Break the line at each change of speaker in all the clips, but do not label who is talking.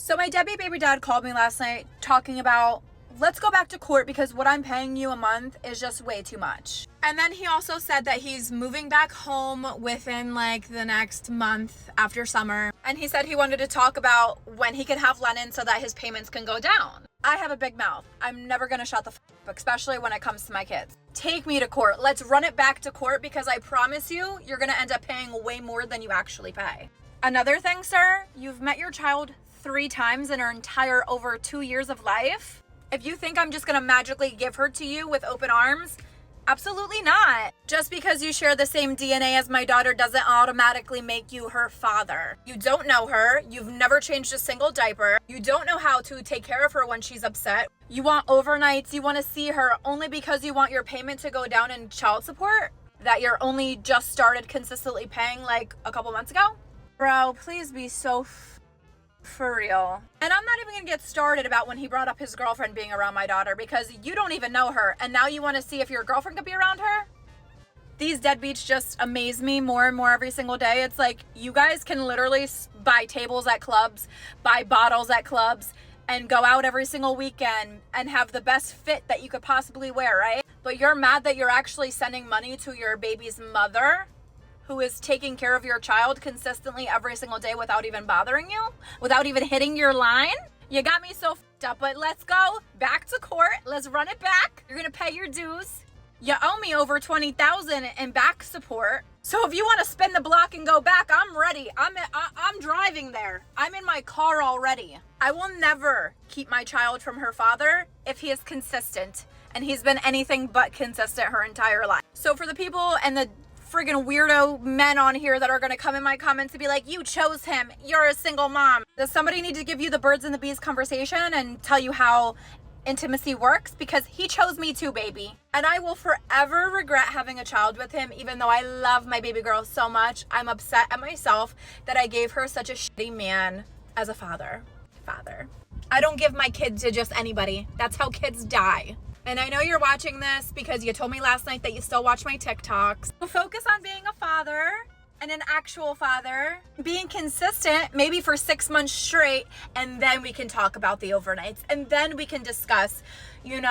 So my deadbeat baby dad called me last night talking about, let's go back to court because what I'm paying you a month is just way too much. And then he also said that he's moving back home within like the next month after summer. And he said he wanted to talk about when he can have Lennon so that his payments can go down. I have a big mouth. I'm never gonna shut the f up, especially when it comes to my kids. Take me to court. Let's run it back to court because I promise you, you're gonna end up paying way more than you actually pay. Another thing, sir, you've met your child 3 times in her entire over 2 years of life. If you think I'm just gonna magically give her to you with open arms, absolutely not. Just because you share the same DNA as my daughter doesn't automatically make you her father. You don't know her. You've never changed a single diaper. You don't know how to take care of her when she's upset. You want overnights. You want to see her only because you want your payment to go down in child support that you're only just started consistently paying like a couple months ago. Bro, please be so for real. And I'm not even gonna get started about when he brought up his girlfriend being around my daughter because you don't even know her and now you want to see if your girlfriend could be around her. These deadbeats just amaze me more and more every single day. It's like you guys can literally buy tables at clubs, buy bottles at clubs, and go out every single weekend and have the best fit that you could possibly wear, right? But you're mad that you're actually sending money to your baby's mother, who is taking care of your child consistently every single day without even bothering you, without even hitting your line. You got me so f***ed up, but let's go back to court. Let's run it back. You're gonna pay your dues. You owe me over $20,000 in back support. So if you want to spin the block and go back, I'm ready. I'm driving there. I'm in my car already. I will never keep my child from her father if he is consistent, and he's been anything but consistent her entire life. So for the people and the friggin' weirdo men on here that are gonna come in my comments and be like, you chose him, you're a single mom. Does somebody need to give you the birds and the bees conversation and tell you how intimacy works? Because he chose me too, baby. And I will forever regret having a child with him, even though I love my baby girl so much. I'm upset at myself that I gave her such a shitty man as a father. I don't give my kid to just anybody. That's how kids die. And I know you're watching this because you told me last night that you still watch my TikToks. So focus on being a father and an actual father, being consistent, maybe for 6 months straight, and then we can talk about the overnights. And then we can discuss, you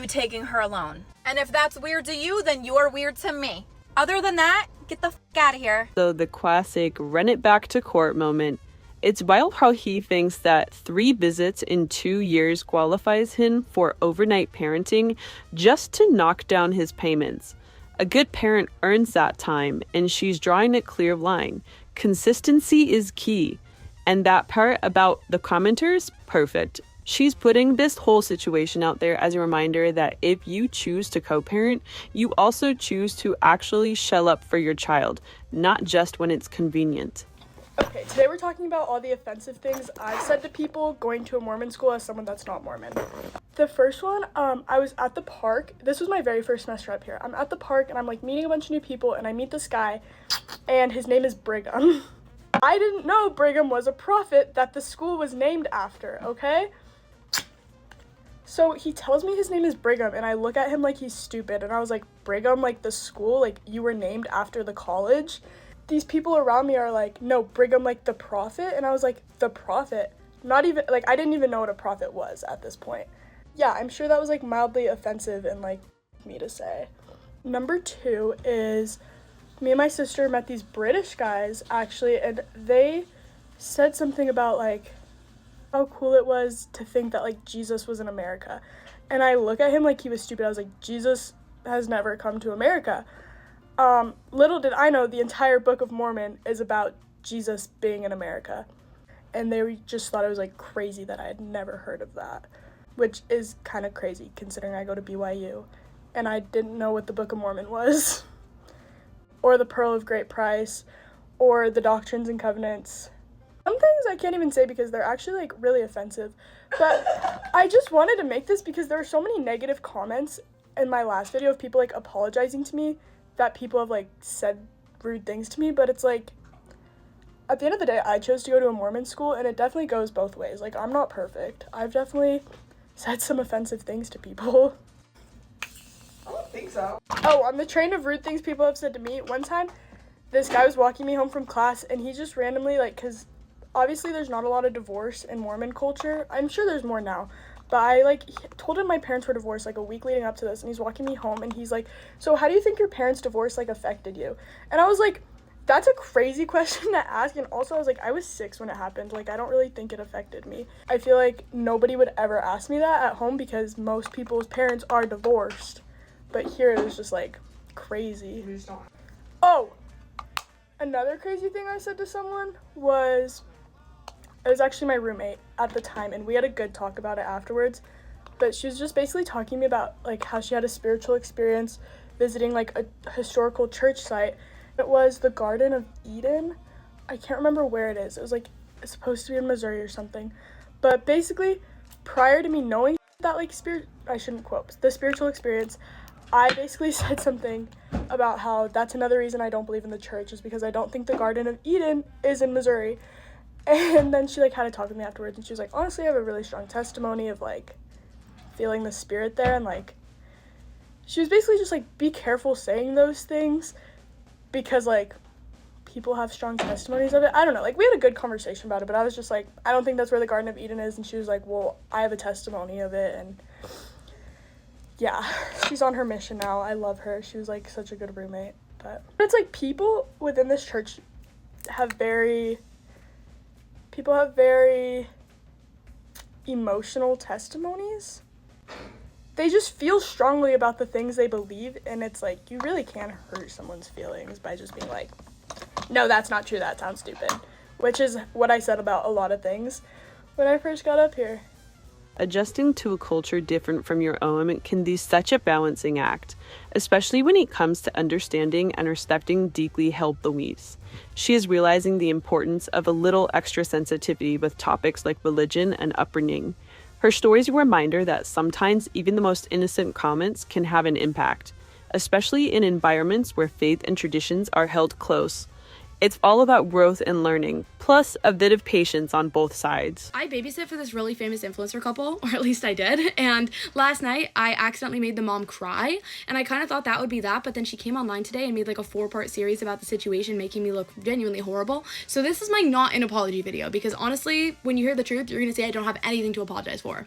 taking her alone. And if that's weird to you, then you're weird to me. Other than that, get the f*** out of here.
So the classic run it back to court moment. It's wild how he thinks that 3 visits in 2 years qualifies him for overnight parenting just to knock down his payments. A good parent earns that time, and she's drawing a clear line. Consistency is key. And that part about the commenters, perfect. She's putting this whole situation out there as a reminder that if you choose to co-parent, you also choose to actually shell up for your child, not just when it's convenient.
Okay, today we're talking about all the offensive things I've said to people going to a Mormon school as someone that's not Mormon. The first one, I was at the park. This was my very first semester up here. I'm at the park and I'm like meeting a bunch of new people and I meet this guy and his name is Brigham. I didn't know Brigham was a prophet that the school was named after, okay? So he tells me his name is Brigham and I look at him like he's stupid and I was like, Brigham, like the school, like you were named after the college? These people around me are like, no, Brigham, like the prophet? And I was like, the prophet? Not even, like, I didn't even know what a prophet was at this point. Yeah, I'm sure that was like mildly offensive and like me to say. Number 2 is me and my sister met these British guys actually, and they said something about like how cool it was to think that like Jesus was in America. And I look at him like he was stupid. I was like, Jesus has never come to America. Little did I know the entire Book of Mormon is about Jesus being in America. And they just thought it was like crazy that I had never heard of that, which is kind of crazy considering I go to BYU and I didn't know what the Book of Mormon was or the Pearl of Great Price or the Doctrines and Covenants. Some things I can't even say because they're actually like really offensive, but I just wanted to make this because there are so many negative comments in my last video of people like apologizing to me that people have like said rude things to me, but it's like at the end of the day I chose to go to a Mormon school and it definitely goes both ways. Like I'm not perfect. I've definitely said some offensive things to people.
I don't think so.
Oh, on the train of rude things people have said to me, one time this guy was walking me home from class and he just randomly like, because obviously there's not a lot of divorce in Mormon culture. I'm sure there's more now. But I, like, told him my parents were divorced, like, a week leading up to this, and he's walking me home, and he's like, so how do you think your parents' divorce, like, affected you? And I was like, that's a crazy question to ask, and also I was like, I was 6 when it happened. Like, I don't really think it affected me. I feel like nobody would ever ask me that at home because most people's parents are divorced. But here it was just, like, crazy. Oh! Another crazy thing I said to someone was, it was actually my roommate at the time, and we had a good talk about it afterwards, but she was just basically talking to me about, like, how she had a spiritual experience visiting, like, a historical church site. It was the Garden of Eden. I can't remember where it is. It was, like, it's supposed to be in Missouri or something, but basically, prior to me knowing that, like, I shouldn't quote, the spiritual experience, I basically said something about how that's another reason I don't believe in the church is because I don't think the Garden of Eden is in Missouri. And then she, like, had to talk to me afterwards, and she was like, honestly, I have a really strong testimony of, like, feeling the spirit there, and, like, she was basically just, like, be careful saying those things, because, like, people have strong testimonies of it. I don't know, like, we had a good conversation about it, but I was just like, I don't think that's where the Garden of Eden is, and she was like, well, I have a testimony of it, and, yeah, she's on her mission now. I love her. She was, like, such a good roommate, but it's, like, people within this church have very emotional testimonies. They just feel strongly about the things they believe, and it's like, you really can't hurt someone's feelings by just being like, no, that's not true, that sounds stupid, which is what I said about a lot of things when I first got up here.
Adjusting to a culture different from your own can be such a balancing act, especially when it comes to understanding and respecting deeply held beliefs. She is realizing the importance of a little extra sensitivity with topics like religion and upbringing. Her story is a reminder that sometimes even the most innocent comments can have an impact, especially in environments where faith and traditions are held close. It's all about growth and learning, plus a bit of patience on both sides.
I babysit for this really famous influencer couple, or at least I did, and last night I accidentally made the mom cry, and I kind of thought that would be that, but then she came online today and made like a 4-part series about the situation, making me look genuinely horrible. So this is my not an apology video, because honestly, when you hear the truth, you're gonna say I don't have anything to apologize for.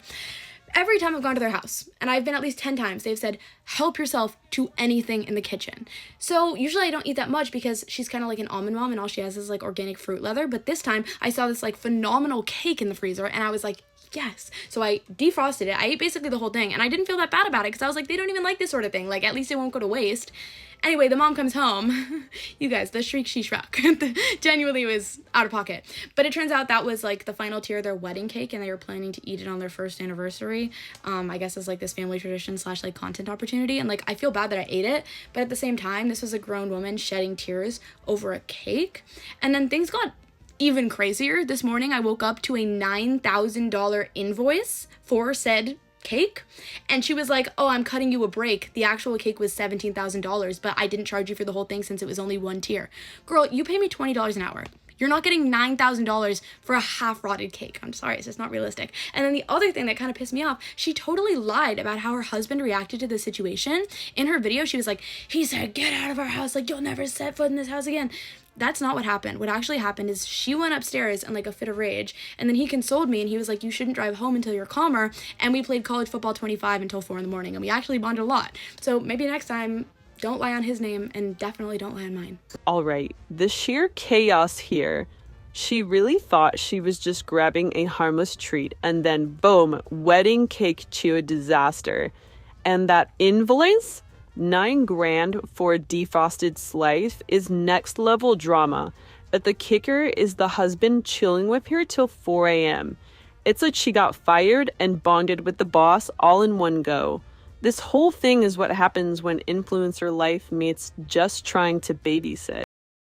Every time I've gone to their house, and I've been at least 10 times, they've said, help yourself to anything in the kitchen. So usually I don't eat that much because she's kind of like an almond mom and all she has is like organic fruit leather. But this time I saw this like phenomenal cake in the freezer and I was like, yes. So I defrosted it. I ate basically the whole thing and I didn't feel that bad about it because I was like, they don't even like this sort of thing. Like, at least it won't go to waste. Anyway, the mom comes home. You guys, the shriek she struck. Genuinely was out of pocket. But it turns out that was like the final tier of their wedding cake and they were planning to eat it on their first anniversary. I guess as like this family tradition / like content opportunity. And like, I feel bad that I ate it. But at the same time, this was a grown woman shedding tears over a cake. And then things got even crazier. This morning, I woke up to a $9,000 invoice for said cake, and she was like, oh, I'm cutting you a break. The actual cake was $17,000, but I didn't charge you for the whole thing since it was only one tier. Girl, you pay me $20 an hour. You're not getting $9,000 for a half-rotted cake. I'm sorry, it's just not realistic. And then the other thing that kind of pissed me off, she totally lied about how her husband reacted to the situation. In her video, she was like, he said, get out of our house, like, you'll never set foot in this house again. That's not what happened. What actually happened is she went upstairs in like a fit of rage, and then he consoled me and he was like, you shouldn't drive home until you're calmer, and we played college football 25 until 4 a.m, and we actually bonded a lot. So maybe next time, don't lie on his name, and definitely don't lie on mine.
All right, the sheer chaos here. She really thought she was just grabbing a harmless treat, and then boom, wedding cake to a disaster. And that invoice? $9,000 for a defrosted slice is next level drama, but the kicker is the husband chilling with her till 4 a.m. It's like she got fired and bonded with the boss all in one go. This whole thing is what happens when influencer life meets just trying to babysit.